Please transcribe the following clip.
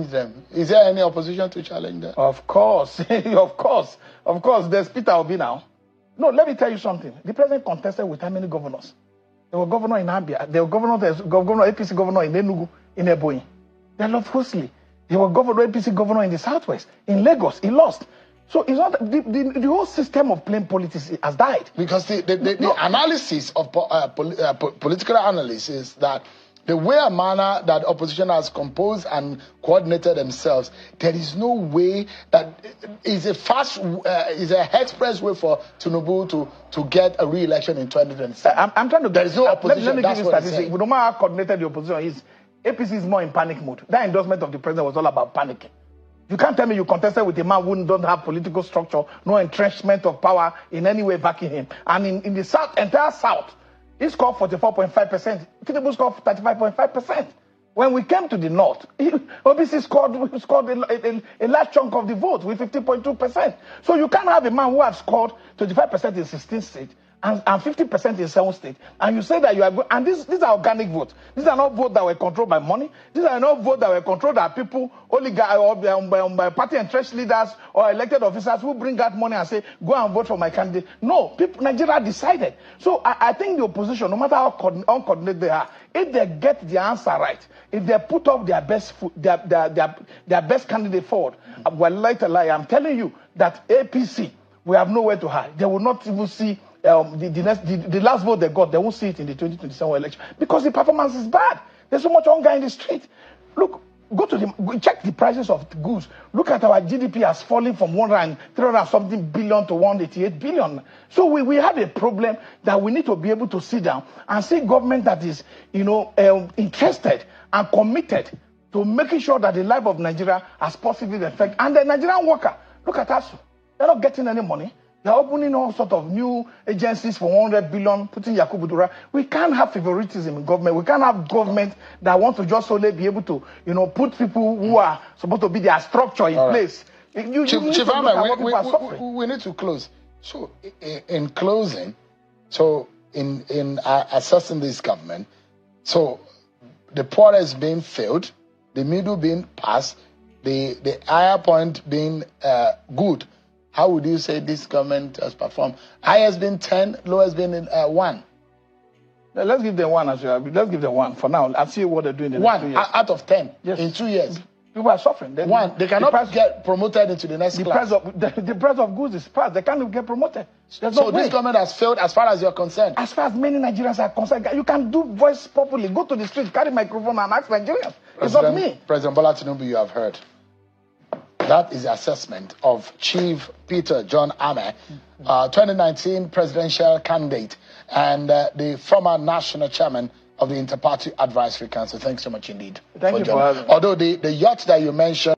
challenge them? Is there any opposition to challenge them? Of course, of course. There's Peter Obi now. No, let me tell you something. The president contested with how many governors? There were governor in Abia. There were APC governor in Enugu, in Ebonyi. They lost Husley. There were APC governor in the Southwest. In Lagos, he lost. So it's not the whole system of playing politics has died. Because the analysis of political analysis is that the way and manner that opposition has composed and coordinated themselves, there is no way that is a express way for Tinubu to get a re-election in 2027. I'm trying to. There is no opposition. Let me give you statistics. No matter how coordinated the opposition is, APC is more in panic mode. That endorsement of the president was all about panicking. You can't tell me you contested with a man who don't have political structure, no entrenchment of power in any way backing him. And in the South, entire South, he scored 44.5%. Tinubu scored 35.5%. When we came to the North, OBC scored a large chunk of the vote with 50.2%. So you can't have a man who has scored 25% in 16 states and 50% in 7 states. And you say that you are good. And these are organic votes. These are not votes that were controlled by money. These are not votes that were controlled by people, by party entrenched leaders or elected officers who bring out money and say, go and vote for my candidate. No, Nigeria decided. So I think the opposition, no matter how uncoordinated they are, if they get the answer right, if they put up their best their best candidate forward, well, I'm telling you that APC, we have nowhere to hide. They will not even see the last vote they got, they won't see it in the 2027 election because the performance is bad. There's so much hunger in the street. Look, check the prices of goods. Look at our GDP has fallen from 300 something billion to 188 billion. So we have a problem that we need to be able to sit down and see government that is, interested and committed to making sure that the life of Nigeria has positive effect. And the Nigerian worker, look at us. They're not getting any money. They're opening all sorts of new agencies for 100 billion, putting Yakubu Dura. We can't have favoritism in government. We can't have government that wants to just solely be able to, put people who are supposed to be their structure in place. Chief Ahmed, we need to close. So, in closing, in assessing this government, so the poorest being failed, the middle being passed, the higher point being good. How would you say this government has performed? Highest been 10, lowest been 1. Let's give them 1 as well. Let's give them 1 for now. I'll see what they're doing in the next 2 years. 1 out of 10 yes. in 2 years. People are suffering. They cannot get promoted into the next class. The price of goods is passed. They can't get promoted. So this government has failed as far as you're concerned? As far as many Nigerians are concerned. You can do voice properly. Go to the street, carry microphone and ask Nigerians. It's not me. President Bola Tinubu, you have heard. That is the assessment of Chief Peter John Ame, 2019 presidential candidate and the former national chairman of the Interparty Advisory Council. Thanks so much indeed. Thank you for having me. Although the yacht that you mentioned